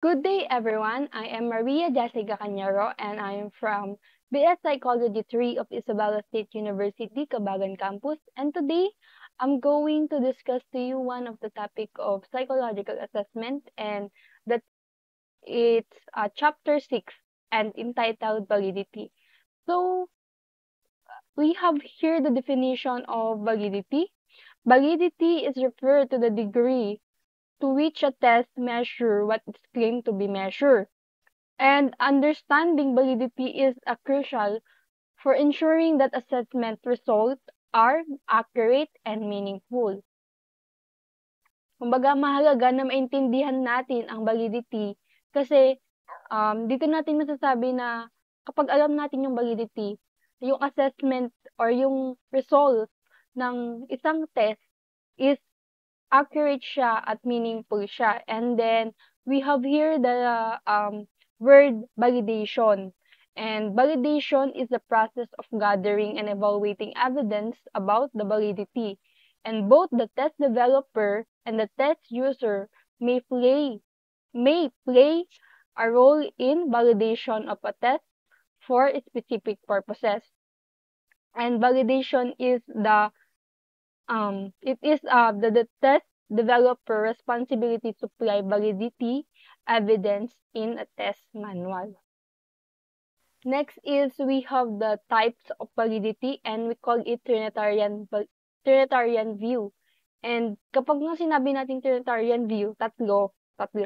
Good day, everyone. I am Maria Jessica Cañero, and I am from BS Psychology 3 of Isabela State University, Cabagan Campus. And today, I'm going to discuss to you one of the topic of psychological assessment, and that it's chapter 6 and entitled validity. So, we have here the definition of validity. Validity is referred to the degree to which a test measure what is claimed to be measured. And understanding validity is crucial for ensuring that assessment results are accurate and meaningful. Kumbaga, mahalaga na maintindihan natin ang validity kasi dito natin masasabi na kapag alam natin yung validity, yung assessment or yung result ng isang test is accurate siya at meaningful siya. And then, we have here the word validation. And validation is the process of gathering and evaluating evidence about the validity. And both the test developer and the test user may play a role in validation of a test for specific purposes. And validation is the test developer responsibility to supply validity evidence in a test manual. Next is we have the types of validity, and we call it Trinitarian view. And kapag nung sinabi natin Trinitarian view, tatlo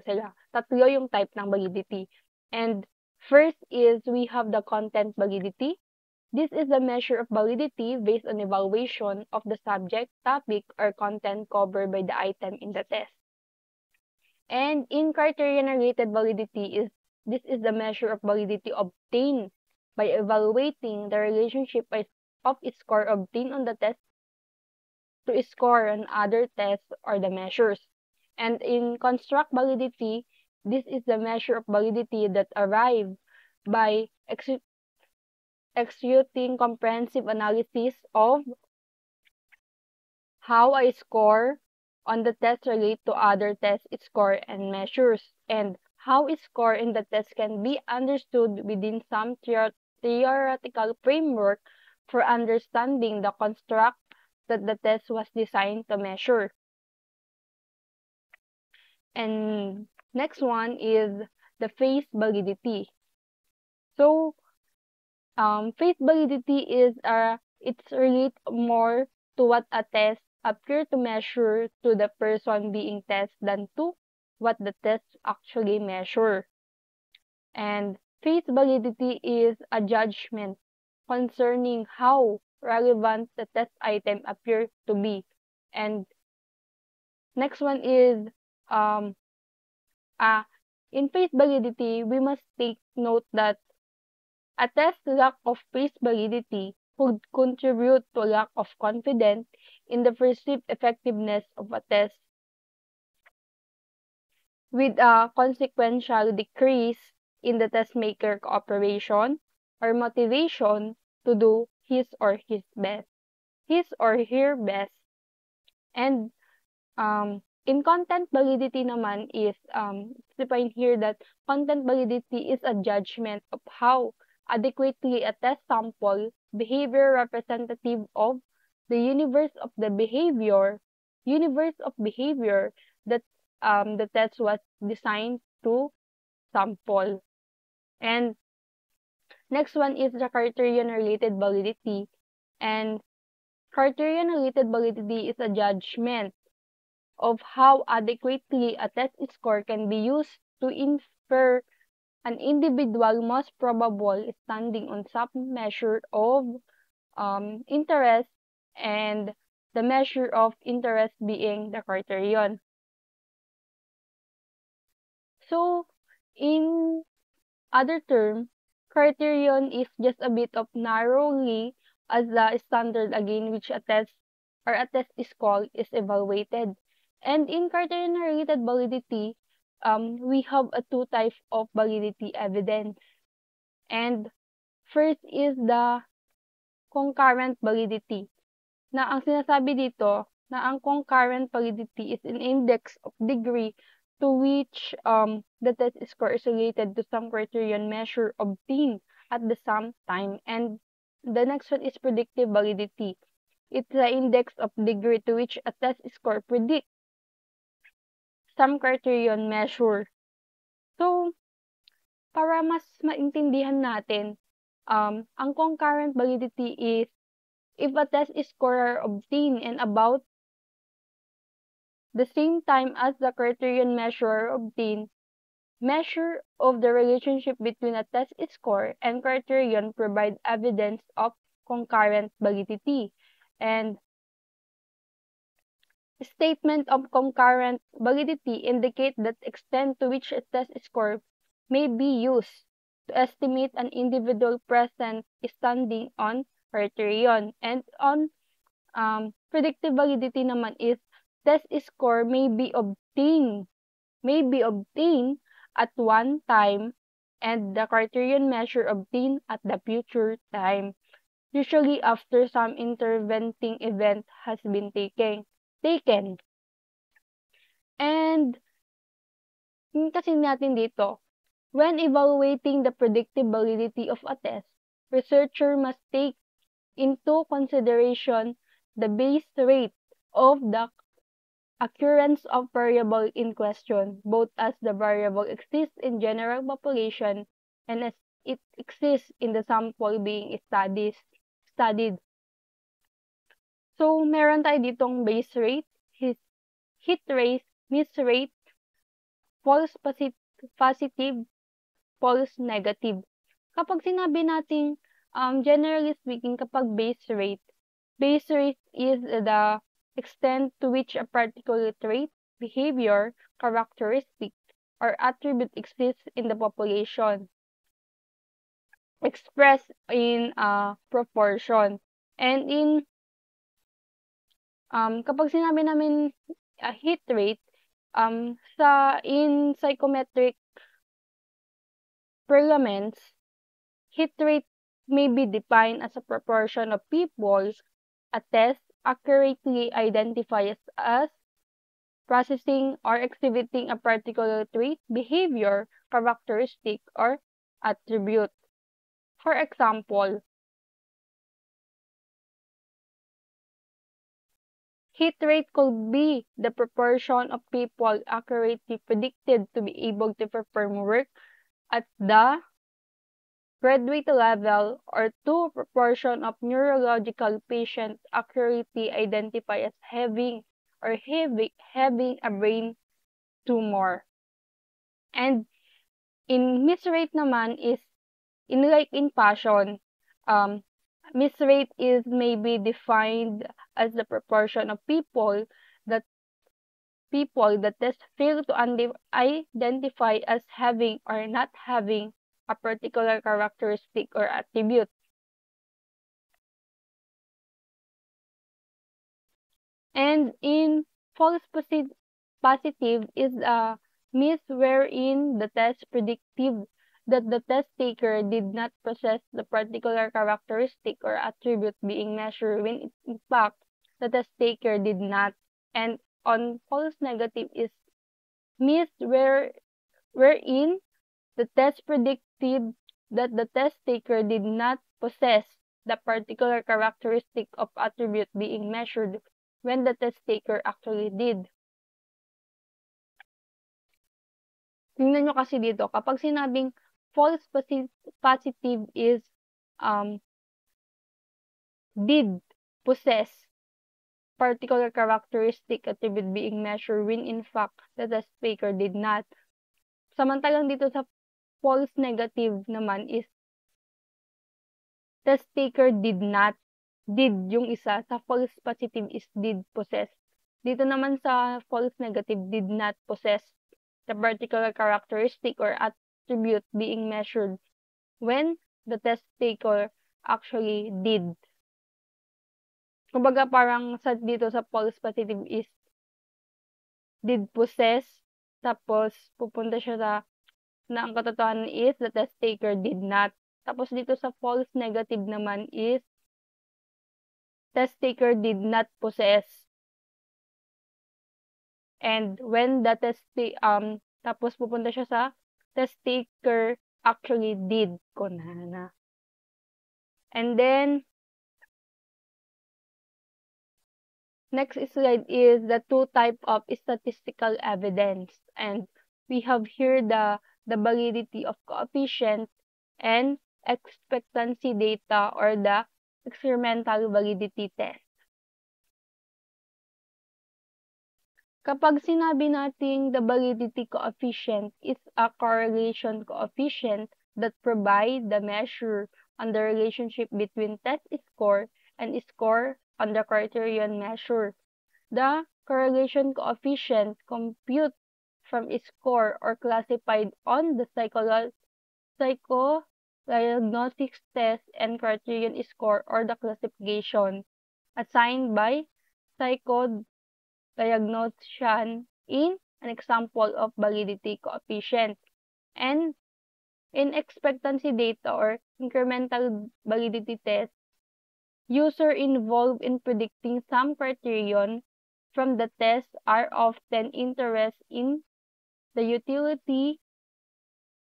sila. Tatlo yung type ng validity. And first is we have the content validity. This is the measure of validity based on evaluation of the subject, topic, or content covered by the item in the test. And in criterion-related validity this is the measure of validity obtained by evaluating the relationship of score obtained on the test to score on other tests or the measures. And in construct validity, this is the measure of validity that arrived by executing comprehensive analysis of how I score on the test relate to other test score and measures, and how score in the test can be understood within some theoretical framework for understanding the construct that the test was designed to measure. And next one is the phase validity. So, phase validity is it's relate more to what a test appear to measure to the person being tested than to what the test actually measure. And phase validity is a judgment concerning how relevant the test item appear to be. And next one is in phase validity, we must take note that a test lack of phase validity could contribute to a lack of confidence in the perceived effectiveness of a test, with a consequential decrease in the test maker cooperation or motivation to do his or her best. And in content validity naman is defined here that content validity is a judgment of how adequately a test sample behavior representative of the universe of behavior that the test was designed to sample. And next one is the criterion related validity. And criterion related validity is a judgment of how adequately a test score can be used to infer an individual most probable standing on some measure of interest, and the measure of interest being the criterion. So, in other term, criterion is just a bit of narrowly as the standard again which a test or a test score is evaluated. And in criterion-related validity, we have a two types of validity evidence. And first is the concurrent validity. Na ang sinasabi dito, na ang concurrent validity is an index of degree to which the test score is related to some criterion measure obtained at the same time. And the next one is predictive validity. It's the index of degree to which a test score predicts some criterion measure. So, para mas maintindihan natin, ang concurrent validity is if a test score are obtained and about the same time as the criterion measure obtained, measure of the relationship between a test score and criterion provide evidence of concurrent validity. And statement of concurrent validity indicate the extent to which a test score may be used to estimate an individual present standing on criterion. And on predictive validity naman is test score may be obtained at one time and the criterion measure obtained at the future time, usually after some intervening event has been taken. And kasi natin dito, when evaluating the predictive validity of a test, researcher must take into consideration the base rate of the occurrence of variable in question, both as the variable exists in general population and as it exists in the sample being studied. So, meron tayo ditong base rate, hit rate, miss rate, false positive, false negative. Kapag sinabi nating, generally speaking, kapag base rate is the extent to which a particular trait, behavior, characteristic, or attribute exists in the population, expressed in proportion. And kapag sinabi namin hit rate, in psychometric parlance, hit rate may be defined as a proportion of people a test accurately identifies as processing or exhibiting a particular trait, behavior, characteristic, or attribute. For example, hit rate could be the proportion of people accurately predicted to be able to perform work at the graduate level, or two, proportion of neurological patients accurately identified as having a brain tumor. And in miss rate naman is in passion. Miss rate is maybe defined as the proportion of people that test fail to identify as having or not having a particular characteristic or attribute. And in false positive is a miss wherein the test predictive that the test taker did not possess the particular characteristic or attribute being measured when in fact the test taker did not. And on false negative is miss wherein the test predicted that the test taker did not possess the particular characteristic of attribute being measured when the test taker actually did. Tingnan nyo kasi dito, kapag sinabing false positive is did possess particular characteristic attribute being measured when in fact the test taker did not. Samantalang dito sa false negative naman is test taker did not. Did yung isa. Sa false positive is did possess. Dito naman sa false negative did not possess the particular characteristic or attribute being measured when the test taker actually did. Kumbaga parang dito sa false positive is did possess, tapos pupunta siya sa na ang katotohanan is the test taker did not. Tapos dito sa false negative naman is test taker did not possess. and when the tapos pupunta siya sa test taker actually did kunana. And then next slide is the two type of statistical evidence, and we have here the validity of coefficient and expectancy data or the experimental validity test. Kapag sinabi nating the validity coefficient is a correlation coefficient that provide the measure on the relationship between test score and score on the criterion measure. The correlation coefficient compute from score or classified on the psychodiagnostics test and criterion score or the classification assigned by psychodiagnostician in an example of validity coefficient. And in expectancy data or incremental validity test, user involved in predicting some criterion from the test are often interested in the utility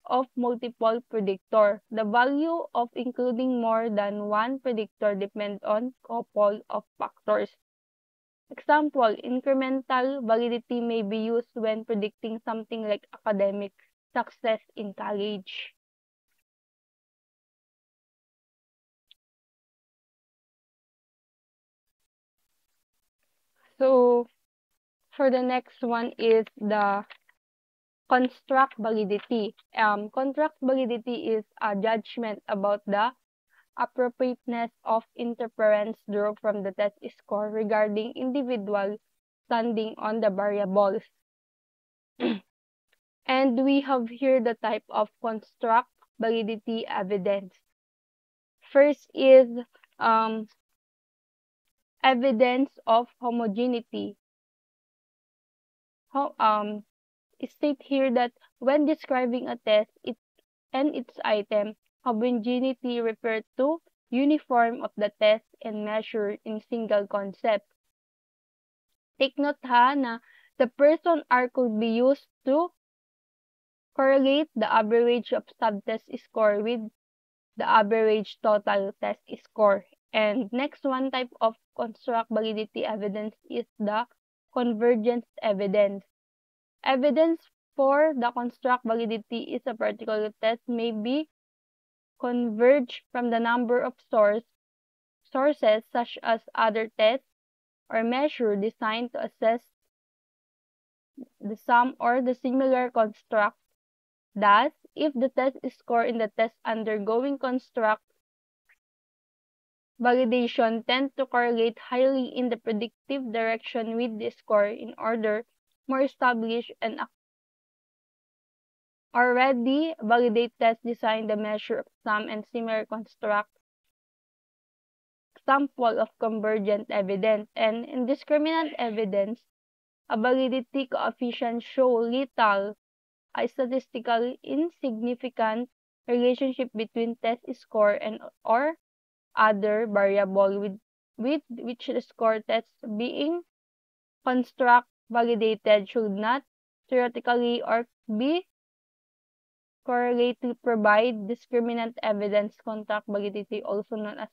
of multiple predictor. The value of including more than one predictor depends on couple of factors. Example, incremental validity may be used when predicting something like academic success in college. So, for the next one is the construct validity. Construct validity is a judgment about the appropriateness of inference drawn from the test score regarding individual standing on the variables. And we have here the type of construct validity evidence. First is evidence of homogeneity. State here that when describing a test and its item, homogeneity refers to uniform of the test and measure in single concept. Take note ha na the person R could be used to correlate the average of subtest score with the average total test score. And next one type of construct validity evidence is the convergence evidence. Evidence for the construct validity is a particular test may be converged from the number of sources such as other tests or measure designed to assess the sum or the similar construct. Thus, if the test score in the test undergoing construct validation tend to correlate highly in the predictive direction with the score in order more established and already validate test design the measure of sum and similar construct example of convergent evidence. And in discriminant evidence, a validity coefficient show little a statistically insignificant relationship between test score and or other variable with which the score test being construct validated should not theoretically or be correlate to provide discriminant evidence construct validity, also known as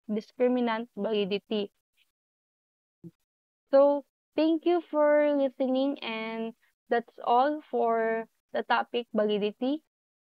discriminant validity. So thank you for listening, and that's all for the topic validity.